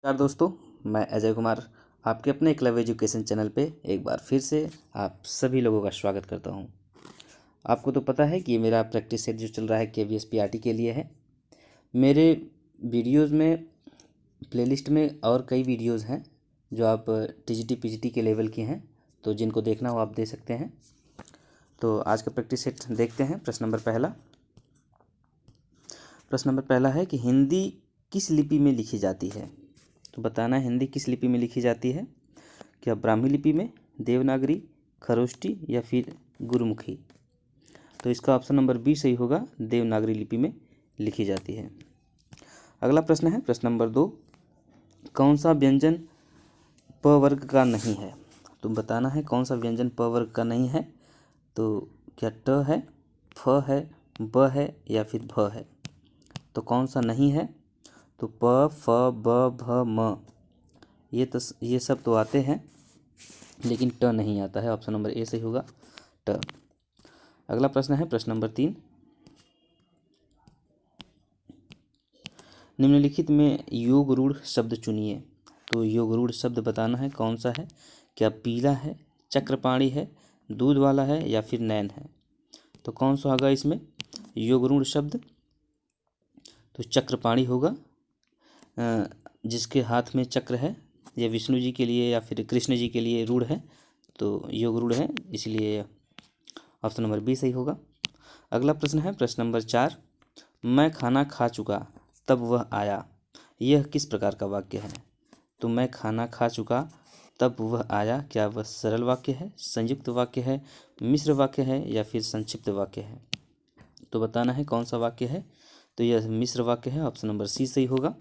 नमस्कार दोस्तों, मैं अजय कुमार आपके अपने एकलव्य एजुकेशन चैनल पे एक बार फिर से आप सभी लोगों का स्वागत करता हूं। आपको तो पता है कि ये मेरा प्रैक्टिस सेट जो चल रहा है KVS PRT के लिए है। मेरे वीडियोस में प्लेलिस्ट में और कई वीडियोस हैं जो आप TGT PGT के लेवल की हैं, तो जिनको देखना हो आप दे सकते हैं। तो आज का प्रैक्टिस सेट देखते हैं। प्रश्न नंबर पहला है कि हिंदी किस लिपि में लिखी जाती है। तो बताना है हिंदी किस लिपि में लिखी जाती है। क्या ब्राह्मी लिपि में, देवनागरी, खरोष्टी या फिर गुरुमुखी। तो इसका ऑप्शन नंबर बी सही होगा, देवनागरी लिपि में लिखी जाती है। अगला प्रश्न है प्रश्न नंबर 2, कौन सा व्यंजन प वर्ग का नहीं है। तो बताना है कौन सा व्यंजन प वर्ग का नहीं है। तो क्या ट है, फ है, ब है या फिर भ है। तो कौन सा नहीं है। तो प, फ, ब, भ, म ये सब तो आते हैं, लेकिन ट नहीं आता है। ऑप्शन नंबर ए सही होगा, ट। अगला प्रश्न है प्रश्न नंबर 3, निम्नलिखित में योग रूढ़ शब्द चुनिए। तो योग रूढ़ शब्द बताना है कौन सा है। क्या पीला है, चक्रपाणी है, दूध वाला है या फिर नैन है। तो कौन सा होगा इसमें योग रूढ़ शब्द। तो चक्रपाणी होगा, जिसके हाथ में चक्र है। ये विष्णु जी के लिए या फिर कृष्ण जी के लिए रूढ़ है, तो योग रूढ़ है, इसलिए ऑप्शन नंबर बी सही होगा। अगला प्रश्न है प्रश्न नंबर 4, मैं खाना खा चुका तब वह आया, यह किस प्रकार का वाक्य है। तो मैं खाना खा चुका तब वह आया, क्या वह सरल वाक्य है, संयुक्त वाक्य है, मिश्र वाक्य है या फिर संक्षिप्त वाक्य है। तो बताना है कौन सा वाक्य है। तो यह मिश्र वाक्य है, ऑप्शन नंबर सी सही होगा।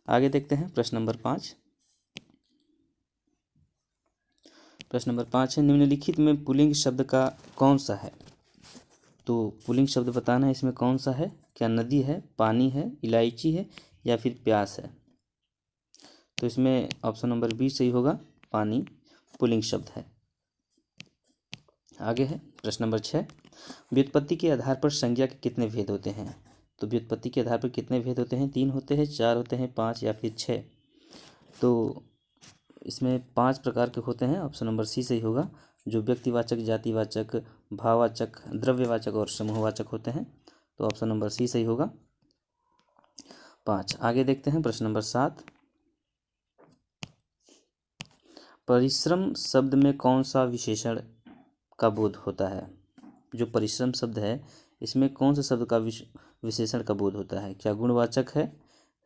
आगे देखते हैं प्रश्न नंबर 5। प्रश्न नंबर 5 है, निम्नलिखित में पुल्लिंग शब्द का कौन सा है। तो पुल्लिंग शब्द बताना है इसमें कौन सा है। क्या नदी है, पानी है, इलायची है या फिर प्यास है। तो इसमें ऑप्शन नंबर बी सही होगा, पानी पुल्लिंग शब्द है। आगे है प्रश्न नंबर 6, व्युत्पत्ति के आधार पर संज्ञा के कितने भेद होते हैं। तो व्युत्पत्ति के आधार पर कितने भेद होते हैं, 3 होते हैं, 4 होते हैं, 5 या फिर 6। तो इसमें 5 प्रकार के होते हैं, ऑप्शन नंबर सी सही होगा, जो व्यक्तिवाचक, जातिवाचक, भाववाचक, द्रव्यवाचक और समूहवाचक होते हैं। तो ऑप्शन नंबर सी सही होगा, 5। आगे देखते हैं प्रश्न नंबर 7, परिश्रम शब्द में कौन सा विशेषण का बोध होता है। जो परिश्रम शब्द है इसमें कौन से शब्द का विशेषण का बोध होता है। क्या गुणवाचक है,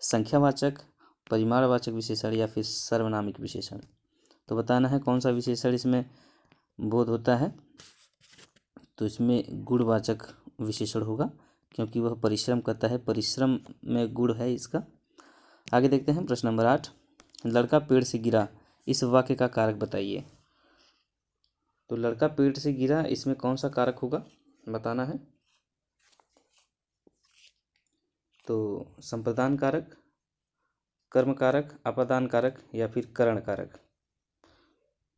संख्यावाचक, परिमाणवाचक विशेषण या फिर सर्वनामिक विशेषण। तो बताना है कौन सा विशेषण इसमें बोध होता है। तो इसमें गुणवाचक विशेषण होगा, क्योंकि वह परिश्रम करता है, परिश्रम में गुण है इसका। आगे देखते हैं प्रश्न नंबर 8, लड़का पेड़ से गिरा, इस वाक्य का कारक बताइए। तो लड़का पेड़ से गिरा, इसमें कौन सा कारक होगा बताना है। तो संप्रदान कारक, कर्म कारक, अपादान कारक या फिर करण कारक।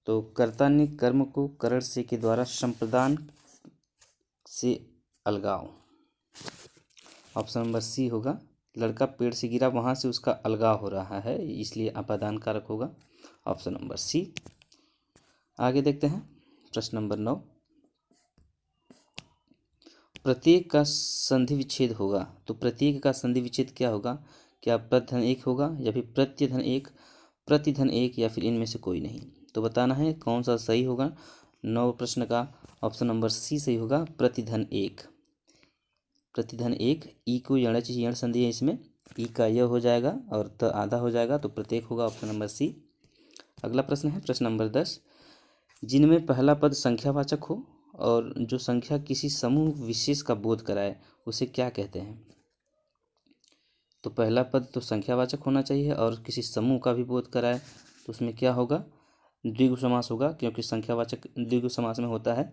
तो कर्ता ने कर्म को करण से के द्वारा संप्रदान से अलगाव, ऑप्शन नंबर सी होगा, लड़का पेड़ से गिरा वहाँ से उसका अलगाव हो रहा है, इसलिए अपादान कारक होगा, ऑप्शन नंबर सी। आगे देखते हैं प्रश्न नंबर 9, प्रत्येक का संधि विच्छेद होगा। तो प्रत्येक का संधि विच्छेद क्या होगा। क्या प्रत्यधन 1 होगा या फिर प्रत्यधन 1, प्रतिधन 1 या फिर इनमें से कोई नहीं। तो बताना है कौन सा सही होगा। 9 प्रश्न का ऑप्शन नंबर सी सही होगा, प्रतिधन 1। प्रतिधन 1, ई को यण संधि है, इसमें ई का य हो जाएगा और त आधा हो जाएगा, तो प्रत्येक होगा, ऑप्शन नंबर सी। अगला प्रश्न है प्रश्न नंबर 10, जिनमें पहला पद संख्यावाचक हो और जो संख्या किसी समूह विशेष का बोध कराए उसे क्या कहते हैं। तो पहला पद तो संख्यावाचक होना चाहिए और किसी समूह का भी बोध कराए, तो उसमें क्या होगा, द्विगु समास होगा, क्योंकि संख्यावाचक द्विगु समास में होता है,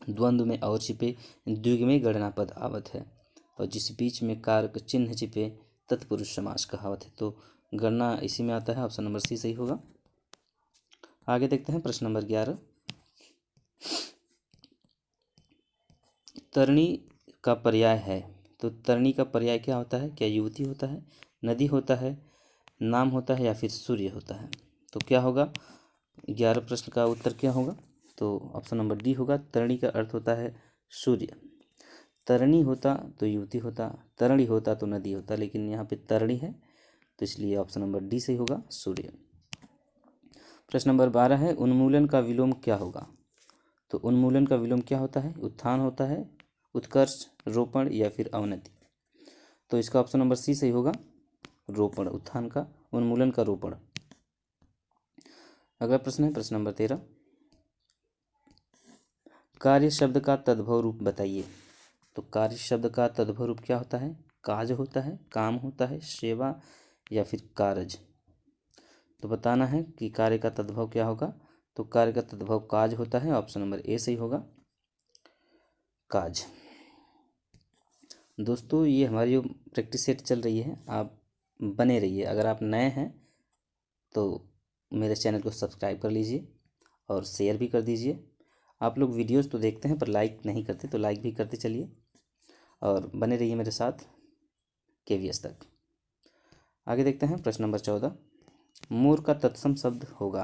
द्वंद्व में और छिपे, द्विग में गणना पद आवत है, और जिस बीच में कारक चिन्ह छिपे तत्पुरुष समास कहावत है। तो गणना इसी में आता है, ऑप्शन नंबर सी सही होगा। आगे देखते हैं प्रश्न नंबर 11, तरणी का पर्याय है। तो तरणी का पर्याय क्या होता है। क्या युवती होता है, नदी होता है, नाम होता है या फिर सूर्य होता है। तो क्या होगा 11 प्रश्न का उत्तर क्या होगा? तो ऑप्शन नंबर डी होगा। तरणी का अर्थ होता है सूर्य। तरणी होता तो युवती होता, तरणी होता तो नदी होता, लेकिन यहाँ पे तरणी है तो इसलिए ऑप्शन नंबर डी सही होगा, सूर्य। प्रश्न नंबर 12 है उन्मूलन का विलोम क्या होगा? तो उन्मूलन का विलोम क्या होता है? उत्थान होता है, उत्कर्ष, रोपण या फिर अवनति। तो इसका ऑप्शन नंबर सी सही होगा, रोपण। उत्थान का, उन्मूलन का रोपण। अगला प्रश्न है प्रश्न नंबर 13, कार्य शब्द का तद्भव रूप बताइए। तो कार्य शब्द का तद्भव रूप क्या होता है? काज होता है, काम होता है, सेवा या फिर कारज। तो बताना है कि कार्य का तद्भव क्या होगा। तो कार्य का तद्भव काज होता है, ऑप्शन नंबर ए सही होगा, काज। दोस्तों ये हमारी जो प्रैक्टिस सेट चल रही है, आप बने रहिए। अगर आप नए हैं तो मेरे चैनल को सब्सक्राइब कर लीजिए और शेयर भी कर दीजिए। आप लोग वीडियोस तो देखते हैं पर लाइक नहीं करते, तो लाइक भी करते चलिए और बने रहिए मेरे साथ KVS तक। आगे देखते हैं प्रश्न नंबर 14, मोर का तत्सम शब्द होगा।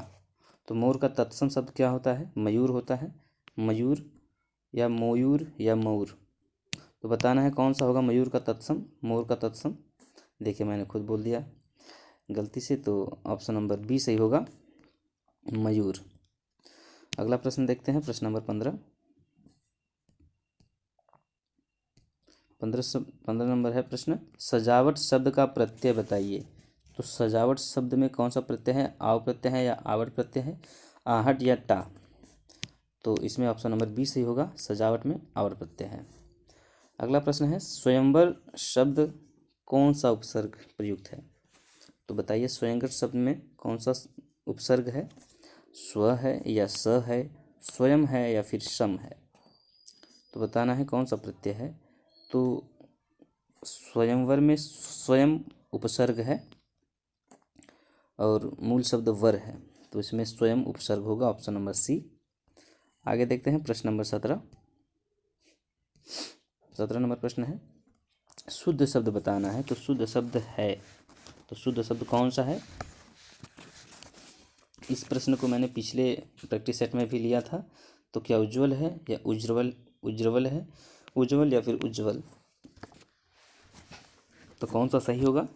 तो मोर का तत्सम शब्द क्या होता है? मयूर होता है, मयूर या मोयूर या मऊर। तो बताना है कौन सा होगा मयूर का तत्सम, मोर का तत्सम। देखिए मैंने खुद बोल दिया गलती से, तो ऑप्शन नंबर बी सही होगा, मयूर। अगला प्रश्न देखते हैं प्रश्न नंबर 15। 15 नंबर है प्रश्न, सजावट शब्द का प्रत्यय बताइए। तो सजावट शब्द में कौन सा प्रत्यय है? आव प्रत्यय है या आवड़ प्रत्यय है, आहट या टा। तो इसमें ऑप्शन नंबर बी सही होगा, सजावट में आवड़ प्रत्यय है। अगला प्रश्न है स्वयंवर शब्द कौन सा उपसर्ग प्रयुक्त है? तो बताइए स्वयंवर शब्द में कौन सा उपसर्ग है? स्व है या स है, स्वयं है या फिर सम है। तो बताना है कौन सा प्रत्यय है। तो स्वयंवर में स्वयं उपसर्ग है और मूल शब्द वर है, तो इसमें स्वयं उपसर्ग होगा, ऑप्शन नंबर सी। आगे देखते हैं प्रश्न नंबर 17। 17 नंबर प्रश्न है शुद्ध शब्द बताना है। तो शुद्ध शब्द है, तो शुद्ध शब्द कौन सा है? इस प्रश्न को मैंने पिछले प्रैक्टिस सेट में भी लिया था। तो क्या उज्ज्वल है या उज्ज्वल, उज्ज्वल है, उज्ज्वल या फिर उज्ज्वल। तो कौन सा सही होगा?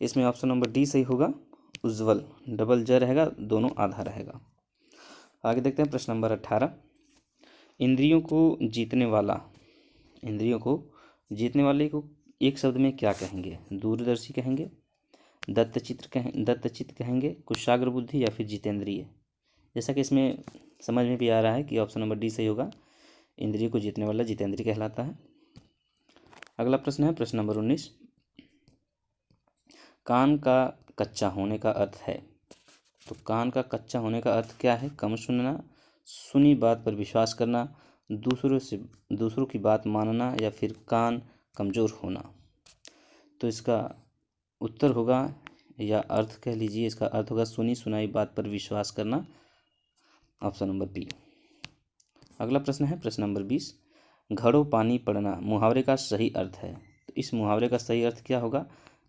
इसमें ऑप्शन नंबर डी सही होगा, उज्ज्वल। डबल ज रहेगा, दोनों आधा रहेगा। आगे देखते हैं प्रश्न नंबर 18, इंद्रियों को जीतने वाला, इंद्रियों को जीतने वाले को एक शब्द में क्या कहेंगे? दूरदर्शी कहेंगे, दत्तचित्त कहेंगे, कुशाग्र बुद्धि या फिर जितेंद्रिय। जैसा कि इसमें समझ में भी आ रहा है कि ऑप्शन नंबर डी सही होगा, इंद्रियों को जीतने वाला जितेंद्रिय कहलाता है। अगला प्रश्न है प्रश्न नंबर 19, कान का कच्चा होने का अर्थ है। तो कान का कच्चा होने का अर्थ क्या है? कम सुनना, सुनी बात पर विश्वास करना, दूसरों की बात मानना या फिर कान कमज़ोर होना। तो इसका उत्तर होगा, या अर्थ कह लीजिए, इसका अर्थ होगा सुनी सुनाई बात पर विश्वास करना, ऑप्शन नंबर बी। अगला प्रश्न है प्रश्न नंबर 20, घड़ों पानी पड़ना मुहावरे का सही अर्थ है। तो इस मुहावरे का सही अर्थ क्या होगा?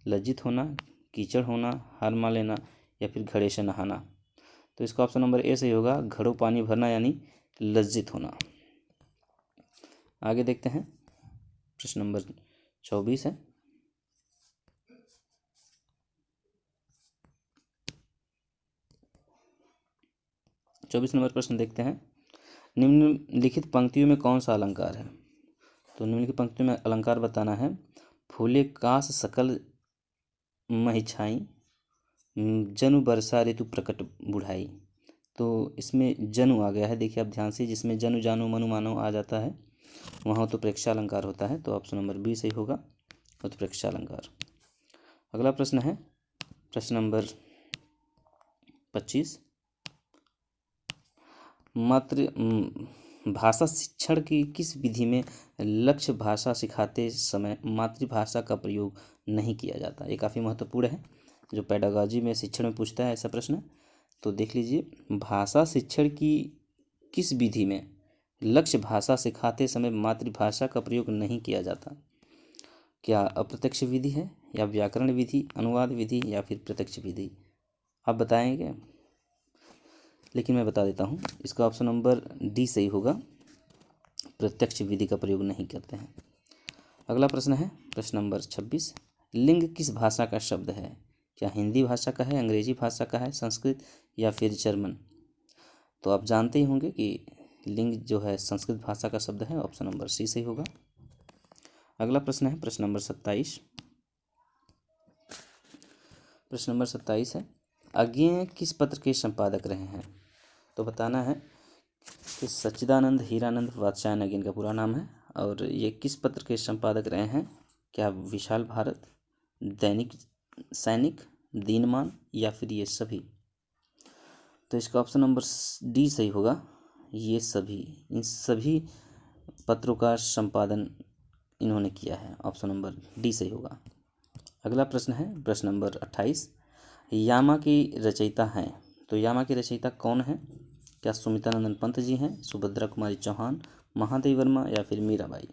लज्जित होना, कीचड़ होना, हार मान लेना या फिर घड़े से नहाना। तो इसका ऑप्शन नंबर ए सही होगा, घड़ों पानी भरना यानी लज्जित होना। आगे देखते हैं प्रश्न नंबर 24 है, चौबीस नंबर प्रश्न देखते हैं, निम्नलिखित पंक्तियों में कौन सा अलंकार है? तो निम्नलिखित पंक्तियों में अलंकार बताना है, फूले कास सकल महिछाई, जनु वर्षा ऋतु प्रकट बुढ़ाई। तो इसमें जनु आ गया है, देखिए आप ध्यान से, जिसमें जनु जानु मनु मानो आ जाता है वहाँ तो प्रेक्षा अलंकार होता है, तो ऑप्शन नंबर बी सही होगा, उत्प्रेक्षा अलंकार। अगला प्रश्न है प्रश्न नंबर 25, भाषा शिक्षण की किस विधि में लक्ष्य भाषा सिखाते समय मातृभाषा का प्रयोग नहीं किया जाता? ये काफ़ी महत्वपूर्ण है, जो पेडागॉजी में शिक्षण में पूछता है ऐसा प्रश्न। तो देख लीजिए, भाषा शिक्षण की किस विधि में लक्ष्य भाषा सिखाते समय मातृभाषा का प्रयोग नहीं किया जाता? क्या अप्रत्यक्ष विधि है, या व्याकरण विधि, अनुवाद विधि, या फिर प्रत्यक्ष विधि? आप बताएंगे, लेकिन मैं बता देता हूँ, इसका ऑप्शन नंबर डी सही होगा, प्रत्यक्ष विधि का प्रयोग नहीं करते हैं। अगला प्रश्न है प्रश्न नंबर 26। लिंग किस भाषा का शब्द है? क्या हिंदी भाषा का है, अंग्रेजी भाषा का है, संस्कृत या फिर जर्मन? तो आप जानते ही होंगे कि लिंग जो है संस्कृत भाषा का शब्द है, ऑप्शन नंबर सी सही होगा। अगला प्रश्न है प्रश्न नंबर 27। प्रश्न नंबर 27 है, अज्ञेय किस पत्र के संपादक रहे हैं? तो बताना है कि सच्चिदानंद हीरानंद वात्स्यायन अज्ञेय का पूरा नाम है, और ये किस पत्र के संपादक रहे हैं? क्या विशाल भारत, दैनिक सैनिक, दीनमान, या फिर ये सभी? तो इसका ऑप्शन नंबर डी सही होगा, ये सभी। इन सभी पत्रों का संपादन इन्होंने किया है, ऑप्शन नंबर डी सही होगा। अगला प्रश्न है प्रश्न नंबर 28। यामा की रचयिता हैं, तो यामा की रचयिता कौन है? क्या सुमित्रानंदन पंत जी हैं, सुभद्रा कुमारी चौहान, महादेवी वर्मा, या फिर मीराबाई?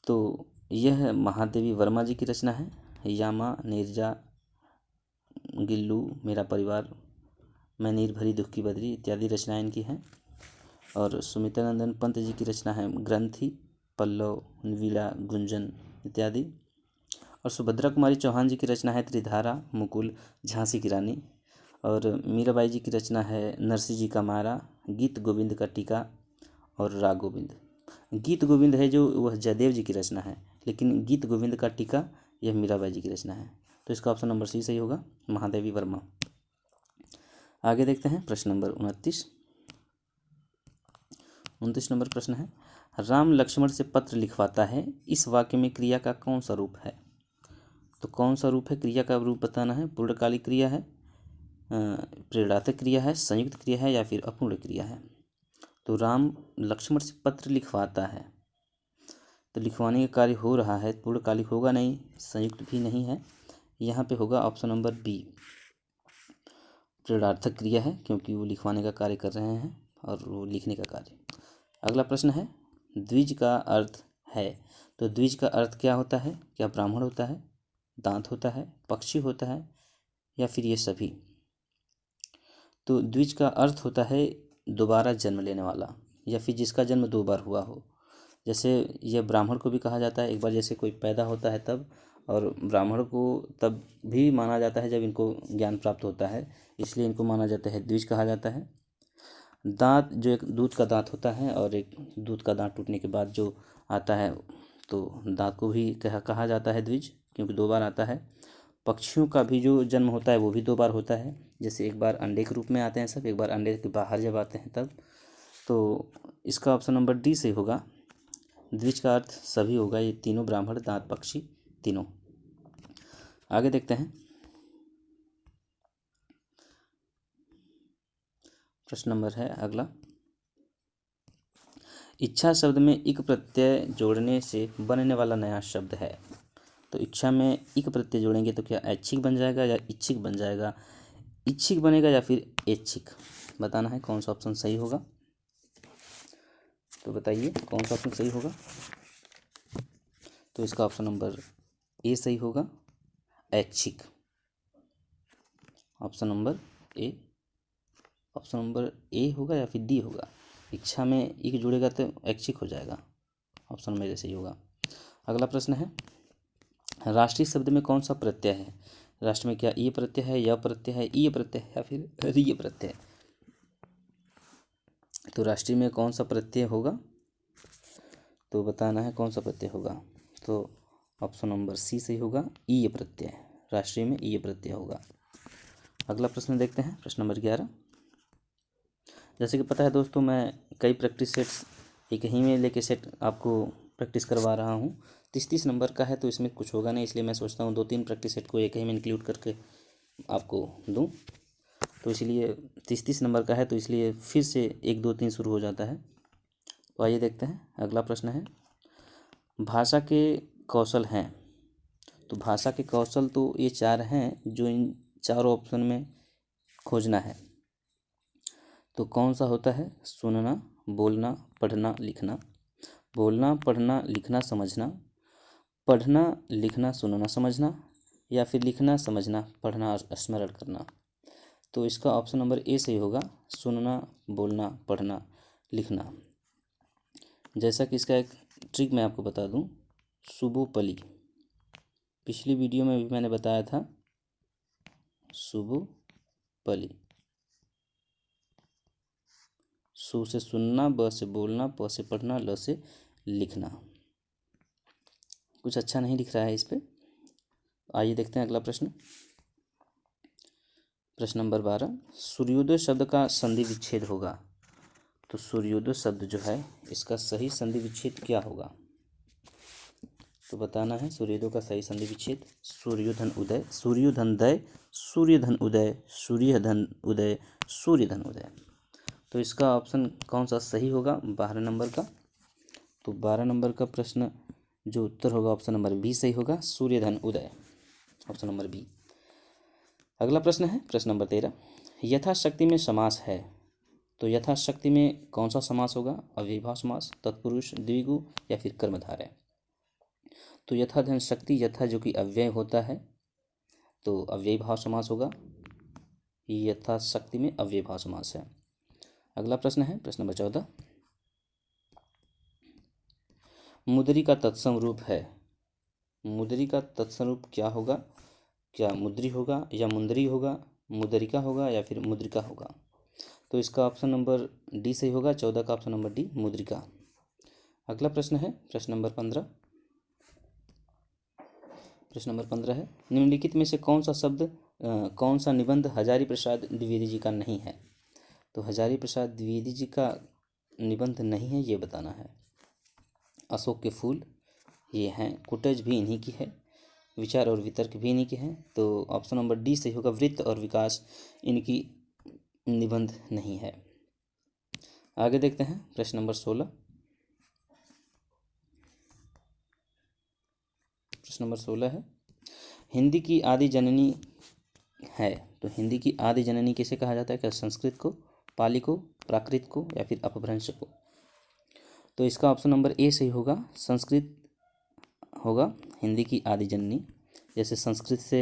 तो यह महादेवी वर्मा जी की रचना है। यामा, नीरजा, गिल्लू, मेरा परिवार, मैं नीर भरी दुख की बदरी इत्यादि रचनाएं इनकी हैं। और सुमित्रानंदन पंत जी की रचना है ग्रंथि, पल्लव, वीणा, गुंजन इत्यादि। और सुभद्रा कुमारी चौहान जी की रचना है त्रिधारा, मुकुल, झांसी की रानी। और मीराबाई जी की रचना है नरसिंह जी का मारा, गीत गोविंद का टीका, और राग गोविंद। गीत गोविंद है जो वह जयदेव जी की रचना है, लेकिन गीत गोविंद का टीका यह मीराबाई जी की रचना है। तो इसका ऑप्शन नंबर सी सही होगा, महादेवी वर्मा। आगे देखते हैं प्रश्न नंबर 29। 29 नंबर प्रश्न है, राम लक्ष्मण से पत्र लिखवाता है, इस वाक्य में क्रिया का कौन सा रूप है? तो कौन सा रूप है, क्रिया का रूप बताना है। पूर्णकालिक क्रिया है, प्रेरणात्मक क्रिया है, संयुक्त क्रिया है, या फिर अपूर्ण क्रिया है? तो राम लक्ष्मण से पत्र लिखवाता है, तो लिखवाने का कार्य हो रहा है, पूर्णकालिक होगा नहीं, संयुक्त भी नहीं है, यहाँ पे होगा ऑप्शन नंबर बी, प्रेरणार्थक क्रिया है, क्योंकि वो लिखवाने का कार्य कर रहे हैं और वो लिखने का कार्य। अगला प्रश्न है, द्विज का अर्थ है, तो द्विज का अर्थ क्या होता है? क्या ब्राह्मण होता है, दांत होता है, पक्षी होता है, या फिर ये सभी? तो द्विज का अर्थ होता है दोबारा जन्म लेने वाला, या फिर जिसका जन्म 2 बार हुआ हो। जैसे यह ब्राह्मण को भी कहा जाता है, एक बार जैसे कोई पैदा होता है तब, और ब्राह्मण को तब भी माना जाता है जब इनको ज्ञान प्राप्त होता है, इसलिए इनको माना जाता है द्विज कहा जाता है। दांत जो एक दूध का दांत होता है, और एक दूध का दांत टूटने के बाद जो आता है, तो दांत को भी कहा जाता है द्विज, क्योंकि 2 बार आता है। पक्षियों का भी जो जन्म होता है वो भी 2 बार होता है, जैसे एक बार अंडे के रूप में आते हैं सब, एक बार अंडे के बाहर जब आते हैं तब। तो इसका ऑप्शन नंबर डी सही होगा, द्विज का अर्थ सभी होगा, ये तीनों ब्राह्मण, दांत, पक्षी, तीनों। आगे देखते हैं प्रश्न नंबर है अगला, इच्छा शब्द में इक प्रत्यय जोड़ने से बनने वाला नया शब्द है। तो इच्छा में इक प्रत्यय जोड़ेंगे तो क्या ऐच्छिक बन जाएगा या इच्छिक बन जाएगा? इच्छिक बनेगा या फिर ऐच्छिक? बताना है कौन सा ऑप्शन सही होगा। तो बताइए कौन सा ऑप्शन सही होगा। तो इसका ऑप्शन नंबर ए सही होगा, ऐच्छिक। Option number A, option number A होगा या फिर डी होगा? इच्छा में एक जुड़ेगा तो ऐच्छिक हो जाएगा, ऑप्शन मेरे सही होगा। अगला प्रश्न है, राष्ट्रीय शब्द में कौन सा प्रत्यय है? राष्ट्र में क्या ई प्रत्यय है, य प्रत्यय है, ई प्रत्यय है, या फिर रीय प्रत्यय? तो राष्ट्रीय में कौन सा प्रत्यय होगा, तो बताना है कौन सा प्रत्यय होगा। तो ऑप्शन नंबर सी सही होगा, ई प्रत्यय। राष्ट्रीय में ई प्रत्यय होगा। अगला प्रश्न देखते हैं प्रश्न नंबर 11। जैसे कि पता है दोस्तों, मैं कई प्रैक्टिस सेट्स एक ही में लेके सेट आपको प्रैक्टिस करवा रहा हूँ। 30-30 नंबर का है, तो इसमें कुछ होगा नहीं, इसलिए मैं सोचता हूँ 2-3 प्रैक्टिस सेट को एक ही में इंक्लूड करके आपको दूँ। तो इसलिए 30-30 नंबर का है, तो इसलिए फिर से 1-2-3 शुरू हो जाता है। तो आइए देखते हैं अगला प्रश्न है, भाषा के कौशल हैं। तो भाषा के कौशल तो ये 4 हैं जो इन चारों ऑप्शन में खोजना है। तो कौन सा होता है? सुनना, बोलना, पढ़ना, लिखना। बोलना, पढ़ना, लिखना, समझना, पढ़ना, लिखना, सुनना, समझना, या फिर लिखना, समझना, पढ़ना और स्मरण करना। तो इसका ऑप्शन नंबर ए सही होगा, सुनना, बोलना, पढ़ना, लिखना। जैसा कि इसका एक ट्रिक मैं आपको बता दूं, सुबोपली, पिछली वीडियो में भी मैंने बताया था, सुबोपली। सु से सुनना, ब से बोलना, प से पढ़ना, ल से लिखना। कुछ अच्छा नहीं लिख रहा है इस पे। आइए देखते हैं अगला प्रश्न। प्रश्न नंबर 12, सूर्योदय शब्द का संधि विच्छेद होगा। तो सूर्योदय शब्द जो है इसका सही संधि विच्छेद क्या होगा, तो बताना है। सूर्योदय का सही संधि विच्छेद, सूर्योधन उदय, सूर्योधन दय, सूर्यधन उदय, सूर्यधन उदय, सूर्यधन उदय। तो इसका ऑप्शन कौन सा सही होगा 12 नंबर का। तो 12 नंबर का प्रश्न जो उत्तर होगा ऑप्शन नंबर बी सही होगा, सूर्यधन उदय, ऑप्शन नंबर बी। अगला प्रश्न है प्रश्न नंबर 13, यथाशक्ति में समास है। तो यथाशक्ति में कौन सा समास होगा, अव्ययीभाव समास, तत्पुरुष, द्विगु, या फिर कर्मधारय। तो यथा धन शक्ति, यथा जो कि अव्यय होता है तो अव्ययीभाव समास होगा, यथाशक्ति में अव्ययीभाव समास है। अगला प्रश्न है प्रश्न नंबर 14, मुद्री का तत्सम रूप है। मुद्री का तत्सम रूप क्या होगा, क्या मुद्री होगा या मुंदरी होगा, मुद्रिका होगा या फिर मुद्रिका होगा। तो इसका ऑप्शन नंबर डी सही होगा, 14 का ऑप्शन नंबर डी, मुद्रिका। अगला प्रश्न है प्रश्न नंबर 15। प्रश्न नंबर 15 है, निम्नलिखित में से कौन सा शब्द कौन सा निबंध हजारी प्रसाद द्विवेदी जी का नहीं है। तो हजारी प्रसाद द्विवेदी जी का निबंध नहीं है, ये बताना है। अशोक के फूल ये हैं, कुटज भी इन्हीं की है, विचार और वितर्क भी इन्हीं के हैं। तो ऑप्शन नंबर डी सही होगा, वृत्त और विकास इनकी निबंध नहीं है। आगे देखते हैं प्रश्न नंबर 16। प्रश्न नंबर 16 है, हिंदी की आदि जननी है। तो हिंदी की आदि जननी किसे कहा जाता है, क्या संस्कृत को, पाली को, प्राकृत को, या फिर अपभ्रंश को। तो इसका ऑप्शन नंबर ए सही होगा, संस्कृत होगा हिंदी की आदि जननी। जैसे संस्कृत से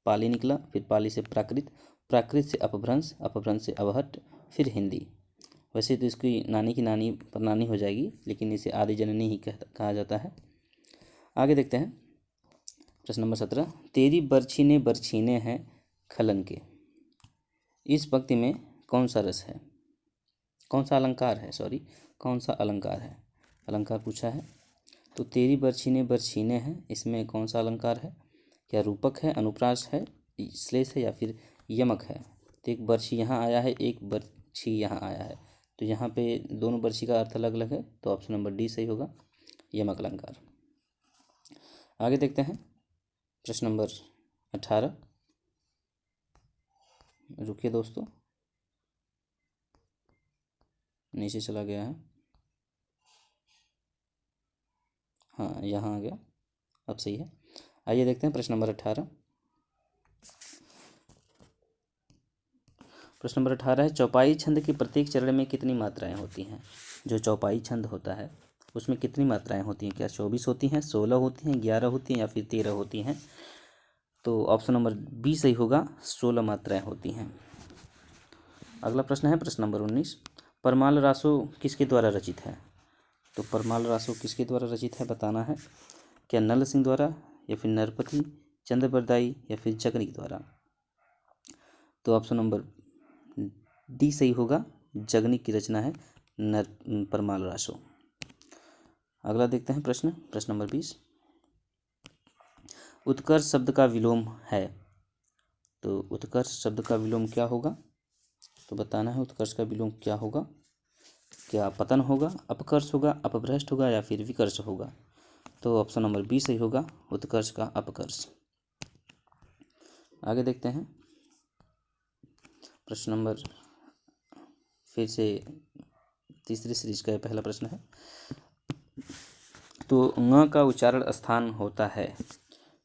पाली निकला, फिर पाली से प्राकृत, प्राकृत से अपभ्रंश, अपभ्रंश से अवहट्ट, फिर हिंदी। वैसे तो इसकी नानी की नानी परनानी हो जाएगी, लेकिन इसे आदि जननी ही कहा जाता है। आगे देखते हैं प्रश्न नंबर 17, तेरी बरछीने बरछीने हैं खलंके। इस पंक्ति में कौन सा रस है, कौन सा अलंकार है, सॉरी कौन सा अलंकार है, अलंकार पूछा है। तो तेरी बरछीने बरछीने हैं, इसमें कौन सा अलंकार है, क्या रूपक है, अनुप्रास है, श्लेष है, या फिर यमक है। तो एक बरछी यहाँ आया है, एक बरछी यहाँ आया है, तो यहाँ पे दोनों बरछी का अर्थ अलग अलग है। तो ऑप्शन नंबर डी सही होगा, यमक अलंकार। आगे देखते हैं प्रश्न नंबर 18। रुकिए दोस्तों, नीचे चला गया है, हाँ यहाँ आ गया, अब सही है। आइए देखते हैं प्रश्न नंबर 18। प्रश्न नंबर 18 है, चौपाई छंद के प्रत्येक चरण में कितनी मात्राएं होती हैं। जो चौपाई छंद होता है उसमें कितनी मात्राएं होती हैं, क्या 24 होती हैं, 16 होती हैं, 11 होती हैं, या फिर 13 होती हैं। तो ऑप्शन नंबर बी सही होगा, 16 मात्राएं होती हैं। अगला प्रश्न है प्रश्न नंबर 19, परमाल रासो किसके द्वारा रचित है। तो परमाल रासो किसके द्वारा रचित है बताना है, क्या नल सिंह द्वारा, या फिर नरपति, चंद्रबरदाई, या फिर जगनिक द्वारा। तो ऑप्शन नंबर डी सही होगा, जगनिक की रचना है परमाल रासो। अगला देखते हैं प्रश्न नंबर 20, उत्कर्ष शब्द का विलोम है। तो उत्कर्ष शब्द का विलोम क्या होगा, तो बताना है उत्कर्ष का विलोम क्या होगा, क्या पतन होगा, अपकर्ष होगा, अपभ्रष्ट होगा, या फिर विकर्ष होगा। तो ऑप्शन नंबर बी सही होगा, उत्कर्ष का अपकर्ष। आगे देखते हैं प्रश्न नंबर, फिर से तीसरी सीरीज का पहला प्रश्न है। तो ङ का उच्चारण स्थान होता है।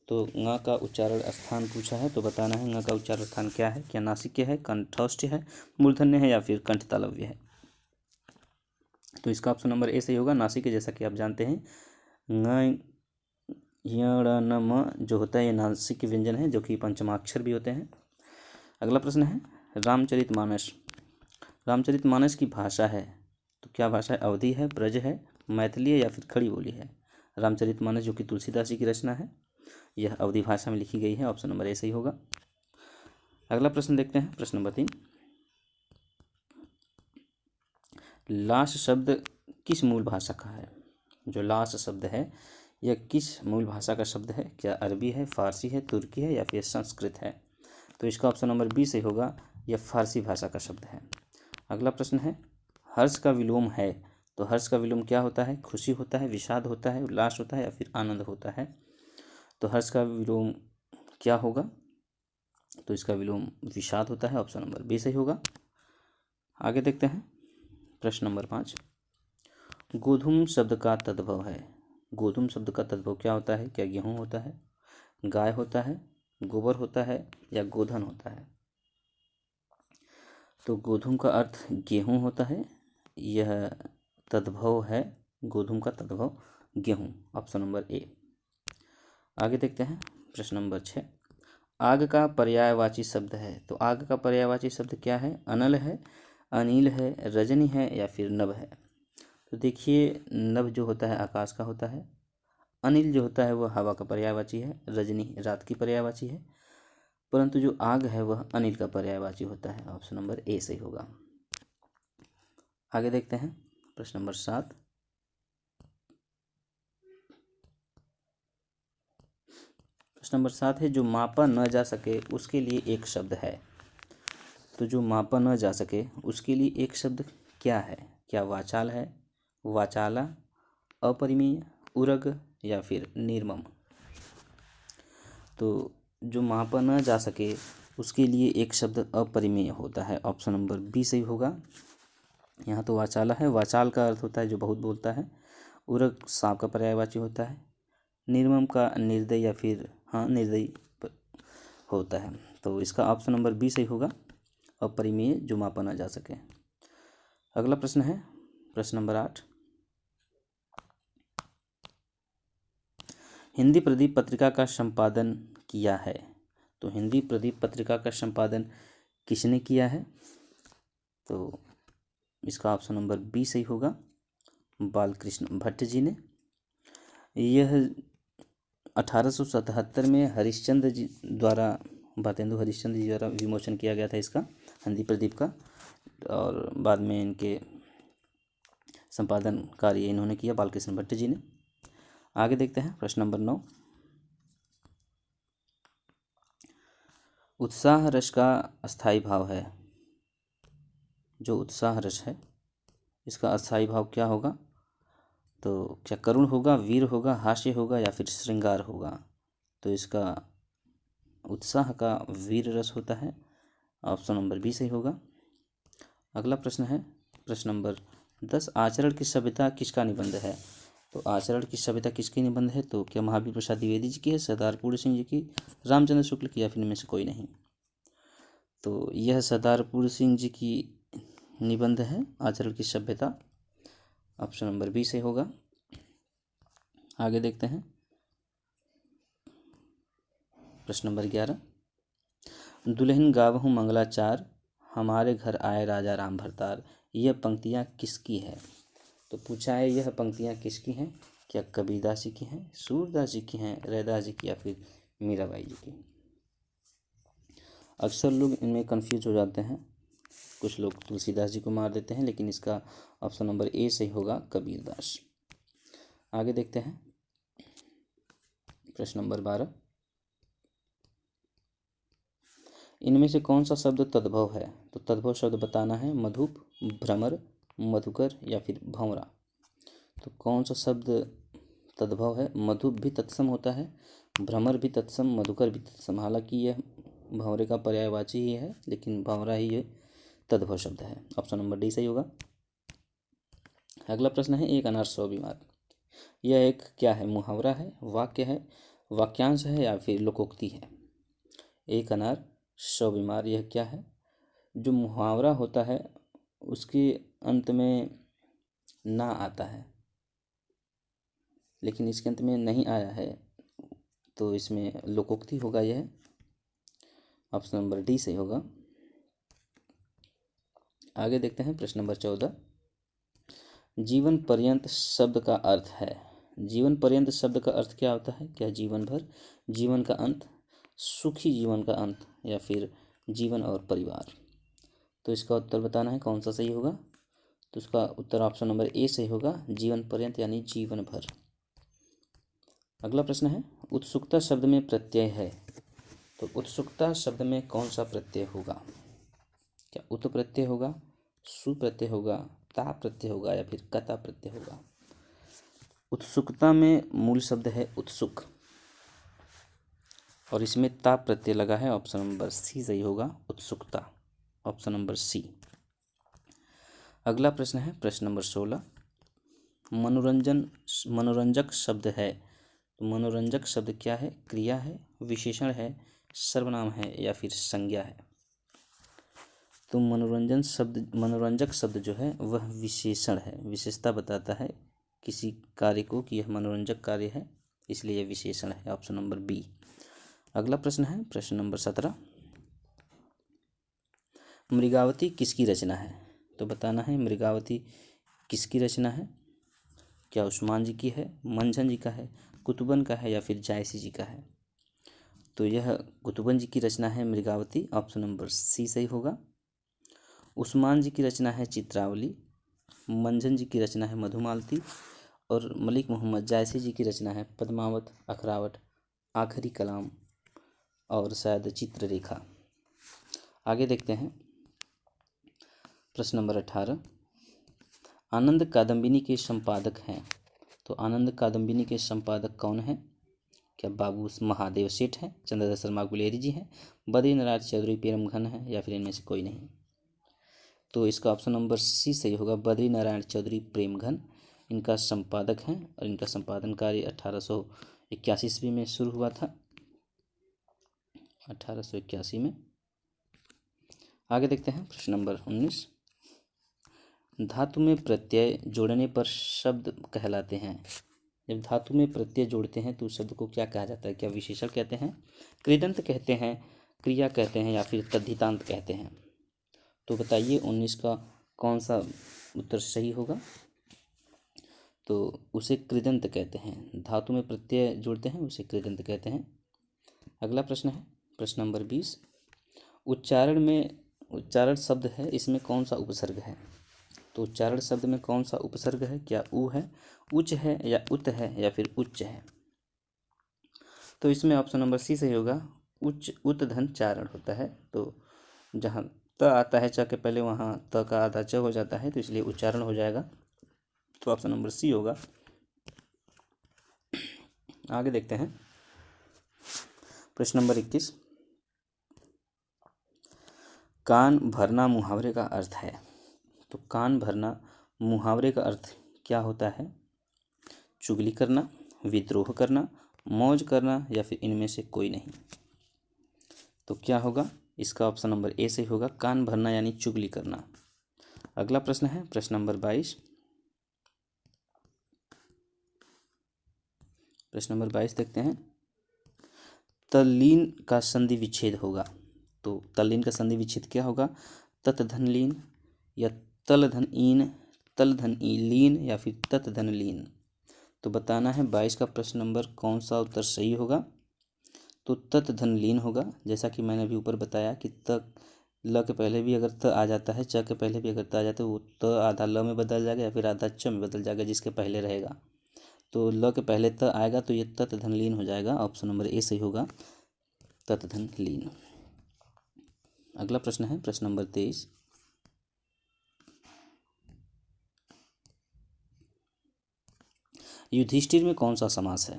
तो ङ का उच्चारण स्थान पूछा है, तो बताना है ङ का उच्चारण स्थान क्या है, क्या नासिक्य है, कंठस्थ है, मूर्धन्य है, या फिर कंठ तालव्य है। तो इसका ऑप्शन नंबर ए सही होगा, नासिक्य। जैसा कि आप जानते हैं ङ य ण न म जो होता है ये नासिक व्यंजन है, जो कि पंचमाक्षर भी होते हैं। अगला प्रश्न है रामचरितमानस। रामचरितमानस की भाषा है तो क्या भाषा है? अवधी है, ब्रज है, मैथिली है या फिर खड़ी बोली है? रामचरितमानस जो कि तुलसीदास जी की रचना है, यह अवधी भाषा में लिखी गई है। ऑप्शन नंबर ए सही होगा। अगला प्रश्न देखते हैं, प्रश्न नंबर 3। लाश शब्द किस मूल भाषा का है? जो लाश शब्द है यह किस मूल भाषा का शब्द है? क्या अरबी है, फारसी है, तुर्की है या फिर संस्कृत है? तो इसका ऑप्शन नंबर बी सही होगा, यह फारसी भाषा का शब्द है। अगला प्रश्न है हर्ष का विलोम है तो हर्ष का विलोम क्या होता है? खुशी होता है, विषाद होता है, उल्लास होता है या फिर आनंद होता है? तो हर्ष का विलोम क्या होगा? तो इसका विलोम विषाद होता है। ऑप्शन नंबर बी सही होगा। आगे देखते हैं, प्रश्न नंबर 5। गोधूम शब्द का तद्भव है। गोधूम शब्द का तद्भव क्या होता है? क्या गेहूँ होता है, गाय होता है, गोबर होता है या गोधन होता है? तो गोधूम का अर्थ गेहूँ होता है, यह तद्भव है, गोधूम का तद्भव गेहूँ। Option number A. आगे देखते हैं, प्रश्न नंबर 6। आग का पर्यायवाची शब्द है तो आग का पर्यायवाची शब्द क्या है? अनल है, अनिल है, रजनी है या फिर नभ है? तो देखिए, नभ जो होता है आकाश का होता है, अनिल जो होता है वह हवा का पर्यायवाची है, रजनी रात की पर्यायवाची है, परंतु जो आग है वह अनिल का पर्यायवाची होता है। ऑप्शन नंबर ए सही होगा। आगे देखते हैं, प्रश्न नंबर 7। प्रश्न नंबर 7 है जो मापा न जा सके उसके लिए एक शब्द है। तो जो मापा न जा सके उसके लिए एक शब्द क्या है? क्या वाचाल है, वाचाला, अपरिमेय, उरग या फिर निर्मम? तो जो मापा न जा सके उसके लिए एक शब्द अपरिमेय होता है। ऑप्शन नंबर बी सही होगा। यहाँ तो वाचाला है, वाचाल का अर्थ होता है जो बहुत बोलता है, उरग सांप का पर्यायवाची होता है, निर्मम का निर्दयी या फिर निर्दयी होता है। तो इसका ऑप्शन नंबर बी सही होगा, अपरिमेय जो मापा न जा सके। अगला प्रश्न है, प्रश्न नंबर 8। हिंदी प्रदीप पत्रिका का संपादन किया है तो हिंदी प्रदीप पत्रिका का संपादन किसने किया है? तो इसका ऑप्शन नंबर बी सही होगा, बालकृष्ण भट्ट जी ने। यह 1877 में हरिश्चंद्र जी द्वारा, भारतेंदु हरिश्चंद्र जी द्वारा विमोचन किया गया था इसका, हिंदी प्रदीप का, और बाद में इनके संपादन कार्य इन्होंने किया, बालकृष्ण भट्ट जी ने। आगे देखते हैं, प्रश्न नंबर 9। उत्साह रस का अस्थाई भाव है। जो उत्साह रस है इसका अस्थाई भाव क्या होगा? तो क्या करुण होगा, वीर होगा, हास्य होगा या फिर श्रृंगार होगा? तो इसका उत्साह का वीर रस होता है। ऑप्शन नंबर बी सही होगा। अगला प्रश्न है, प्रश्न नंबर 10। आचरण की सभ्यता किसका निबंध है? तो आचरण की सभ्यता किसकी निबंध है? तो क्या महावीर प्रसाद द्विवेदी जी की है, सरदार पूर्ण सिंह जी की, रामचंद्र शुक्ल की या फिर इनमें से कोई नहीं? तो यह सरदार पूर्ण सिंह जी की निबंध है, आचरण की सभ्यता। ऑप्शन नंबर बी से होगा। आगे देखते हैं, प्रश्न नंबर 11। दुल्हन गावहूँ मंगलाचार, हमारे घर आए राजा राम भरतार, यह पंक्तियाँ किसकी है? तो पूछा है यह पंक्तियाँ किसकी हैं? क्या कबीरदास जी की हैं, सूरदास जी की हैं, रैदास जी की या फिर मीराबाई जी की? अक्सर लोग इनमें कंफ्यूज हो जाते हैं, कुछ लोग तुलसीदास जी को मार देते हैं, लेकिन इसका ऑप्शन नंबर ए सही होगा, कबीरदास। आगे देखते हैं, प्रश्न नंबर 12। इनमें से कौन सा शब्द तद्भव है? तो तद्भव शब्द बताना है, मधुप, भ्रमर, मधुकर या फिर भंवरा? तो कौन सा शब्द तद्भव है? मधुप भी तत्सम होता है, भ्रमर भी तत्सम, मधुकर भी तत्सम। हालांकि यह भंवरे का पर्यायवाची ही है, लेकिन भंवरा ही ये तद्भव शब्द है। ऑप्शन नंबर डी सही होगा। अगला प्रश्न है, एक अनार 100 बीमार, यह एक क्या है? मुहावरा है, वाक्य है, वाक्यांश है या फिर लोकोक्ति है? एक अनार 100 बीमार, यह क्या है? जो मुहावरा होता है उसके अंत में ना आता है, लेकिन इसके अंत में नहीं आया है, तो इसमें लोकोक्ति होगा यह, ऑप्शन नंबर डी सही होगा। आगे देखते हैं प्रश्न नंबर 14। जीवन पर्यंत शब्द का अर्थ है। जीवन पर्यंत शब्द का अर्थ क्या होता है? क्या जीवन भर, जीवन का अंत, सुखी जीवन का अंत, या फिर जीवन और परिवार? तो इसका उत्तर बताना है कौन सा सही होगा। तो इसका उत्तर ऑप्शन नंबर ए सही होगा, जीवन पर्यंत यानी जीवन भर। अगला प्रश्न है, उत्सुकता शब्द में प्रत्यय है, तो उत्सुकता शब्द में कौन सा प्रत्यय होगा? क्या उत प्रत्यय होगा, सु प्रत्यय होगा, ता प्रत्यय होगा, या फिर कता प्रत्यय होगा? उत्सुकता में मूल शब्द है उत्सुक, और इसमें ता प्रत्यय लगा है, ऑप्शन नंबर सी सही होगा, उत्सुकता, ऑप्शन नंबर सी। अगला प्रश्न है प्रश्न नंबर 16। मनोरंजक शब्द है, तो मनोरंजक शब्द क्या है? क्रिया है, विशेषण है, सर्वनाम है, या फिर संज्ञा है? तो मनोरंजक शब्द जो है वह विशेषण है, विशेषता बताता है किसी कार्य को कि यह मनोरंजक कार्य है, इसलिए यह विशेषण है, ऑप्शन नंबर बी। अगला प्रश्न है प्रश्न नंबर 17। मृगावती किसकी रचना है? तो बताना है मृगावती किसकी रचना है। क्या उस्मान जी की है, मंझन जी का है, कुतुबन का है, या फिर जायसी जी का है? तो यह कुतुबन जी की रचना है मृगावती, ऑप्शन नंबर सी सही होगा। उस्मान जी की रचना है चित्रावली, मंझन जी की रचना है मधुमालती, और मलिक मोहम्मद जायसी जी की रचना है पद्मावत, अखरावट, आखिरी कलाम, और शायद चित्ररेखा। आगे देखते हैं प्रश्न नंबर 18। आनंद कादम्बिनी के संपादक हैं, तो आनंद कादम्बिनी के संपादक कौन हैं? क्या बाबू महादेव सेठ हैं, चंद्रदत्त शर्मा गुलेरी जी हैं, बद्री नारायण चौधरी प्रेमघन हैं, या फिर इनमें से कोई नहीं? तो इसका ऑप्शन नंबर सी सही होगा, बद्री नारायण चौधरी प्रेमघन इनका संपादक हैं, और इनका संपादन कार्य 1881 ईस्वी में शुरू हुआ था, 1881 में। आगे देखते हैं प्रश्न नंबर 19। धातु में प्रत्यय जोड़ने पर शब्द कहलाते हैं। जब धातु में प्रत्यय जोड़ते हैं तो उस शब्द को क्या कहा जाता है? क्या विशेषण कहते हैं, कृदंत कहते हैं, क्रिया कहते हैं, या फिर तद्धितांत कहते हैं? तो बताइए 19 का कौन सा उत्तर सही होगा। तो उसे कृदंत कहते हैं, धातु में प्रत्यय जोड़ते हैं उसे कृदंत कहते हैं। अगला प्रश्न है प्रश्न नंबर 20। उच्चारण शब्द है, इसमें कौन सा उपसर्ग है? तो उच्चारण शब्द में कौन सा उपसर्ग है? क्या उ है, उच्च है, या उत है, या फिर उच्च है? तो इसमें ऑप्शन नंबर सी सही होगा, उच्च उत धन चारण होता है। तो जहाँ त आता है च के पहले वहाँ त का आधा च हो जाता है, तो इसलिए उच्चारण हो जाएगा, तो ऑप्शन नंबर सी होगा। आगे देखते हैं प्रश्न नंबर 21। कान भरना मुहावरे का अर्थ है, तो कान भरना मुहावरे का अर्थ क्या होता है? चुगली करना, विद्रोह करना, मौज करना, या फिर इनमें से कोई नहीं? तो क्या होगा? इसका ऑप्शन नंबर ए सही होगा, कान भरना यानी चुगली करना। अगला प्रश्न है प्रश्न नंबर 22। प्रश्न नंबर 22 देखते हैं। तल्लीन का संधि विच्छेद होगा, तो तल्लीन का संधि विच्छेद क्या होगा? तत धन लीन, या तल धन ईन, तल धन ई लीन, या फिर तत धन लीन? तो बताना है 22 का प्रश्न नंबर कौन सा उत्तर सही होगा। तो तत धन लीन होगा, जैसा कि मैंने अभी ऊपर बताया कि त ल के पहले भी अगर त आ जाता है, च के पहले भी अगर त आ जाता है, वो त आधा ल में बदल जाएगा या फिर आधा च में बदल जाएगा, जिसके पहले रहेगा। तो ल के पहले त आएगा तो ये तत धन लीन हो जाएगा, ऑप्शन नंबर ए सही होगा, तत धन लीन। अगला प्रश्न है प्रश्न नंबर 23। युधिष्ठिर में कौन सा समास है?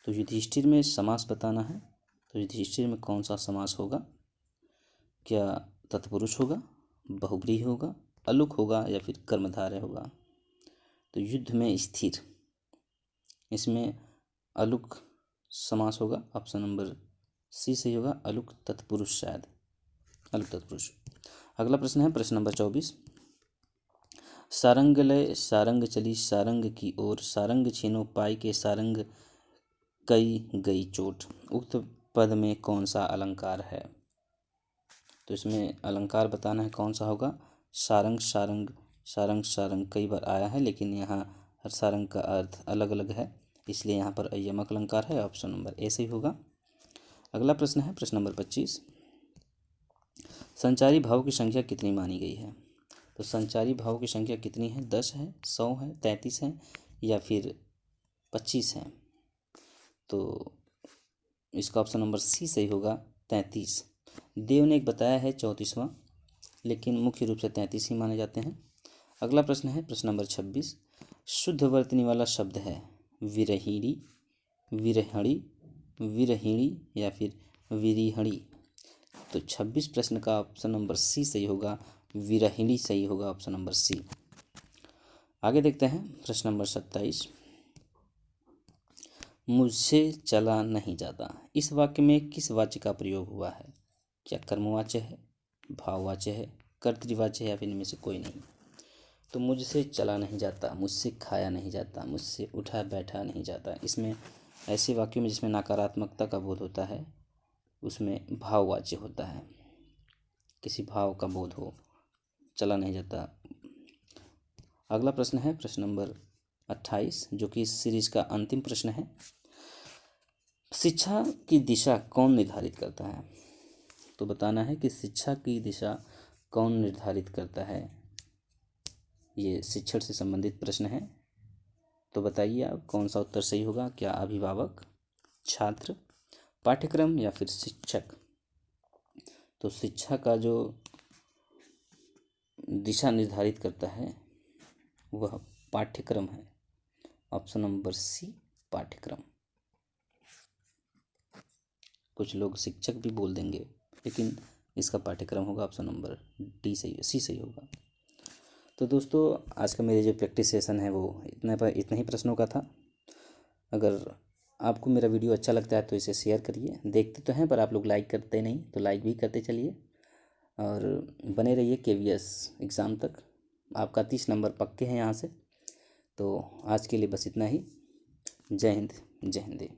तो युधिष्ठिर में समास बताना है, तो युधिष्ठिर में कौन सा समास होगा? क्या तत्पुरुष होगा, बहुब्रीहि होगा, अलुक होगा, या फिर कर्मधारय होगा? तो युद्ध में स्थिर, इसमें अलुक समास होगा, ऑप्शन नंबर सी सही होगा, अलुक तत्पुरुष, शायद अलुक तत्पुरुष। अगला प्रश्न है प्रश्न नंबर 24। सारंग लय सारंग चली सारंग की ओर, सारंग छीनो पाई के सारंग कई गई चोट। उक्त पद में कौन सा अलंकार है? तो इसमें अलंकार बताना है कौन सा होगा। सारंग सारंग सारंग सारंग कई बार आया है, लेकिन यहाँ हर सारंग का अर्थ अलग अलग है, इसलिए यहाँ पर यमक अलंकार है। ऑप्शन नंबर ए सही होगा। अगला प्रश्न है प्रश्न नंबर 25। संचारी भाव की संख्या कितनी मानी गई है? तो संचारी भाव की संख्या कितनी है? 10 है, 100 है, 33 है या फिर 25 है? तो इसका ऑप्शन नंबर सी सही होगा, 33। देव ने एक बताया है 34वां, लेकिन मुख्य रूप से 33 ही माने जाते हैं। अगला प्रश्न है प्रश्न नंबर 26। शुद्ध वर्तनी वाला शब्द है विरहिणी, विरहणी, विरहिणी या फिर विरिहणी? तो 26 प्रश्न का ऑप्शन नंबर सी सही होगा, विरहिणी सही होगा, ऑप्शन नंबर सी। आगे देखते हैं प्रश्न नंबर 27। मुझसे चला नहीं जाता, इस वाक्य में किस वाच्य का प्रयोग हुआ है? क्या कर्मवाच्य है, भाववाच्य है, कर्तृवाच्य है या फिर इनमें से कोई नहीं? तो मुझसे चला नहीं जाता, मुझसे खाया नहीं जाता, मुझसे उठा बैठा नहीं जाता, इसमें ऐसे वाक्यों में जिसमें नकारात्मकता का बोध होता है उसमें भाववाच्य होता है, किसी भाव का बोध हो, चला नहीं जाता। अगला प्रश्न है प्रश्न नंबर 28, जो कि इस सीरीज का अंतिम प्रश्न है। शिक्षा की दिशा कौन निर्धारित करता है? तो बताना है कि शिक्षा की दिशा कौन निर्धारित करता है। ये शिक्षण से संबंधित प्रश्न है, तो बताइए आप कौन सा उत्तर सही होगा। क्या अभिभावक, छात्र, पाठ्यक्रम या फिर शिक्षक? तो शिक्षा का जो दिशा निर्धारित करता है वह पाठ्यक्रम है, ऑप्शन नंबर सी पाठ्यक्रम। कुछ लोग शिक्षक भी बोल देंगे, लेकिन इसका पाठ्यक्रम होगा, ऑप्शन नंबर डी सही, सी सही होगा। तो दोस्तों आज का मेरे जो प्रैक्टिस सेशन है वो इतना ही प्रश्नों का था। अगर आपको मेरा वीडियो अच्छा लगता है तो इसे शेयर करिए। देखते तो हैं पर आप लोग लाइक करते नहीं, तो लाइक भी करते चलिए और बने रहिए KVS एग्ज़ाम तक। आपका 30 नंबर पक्के हैं यहाँ से। तो आज के लिए बस इतना ही। जय हिंद, जय हिंद।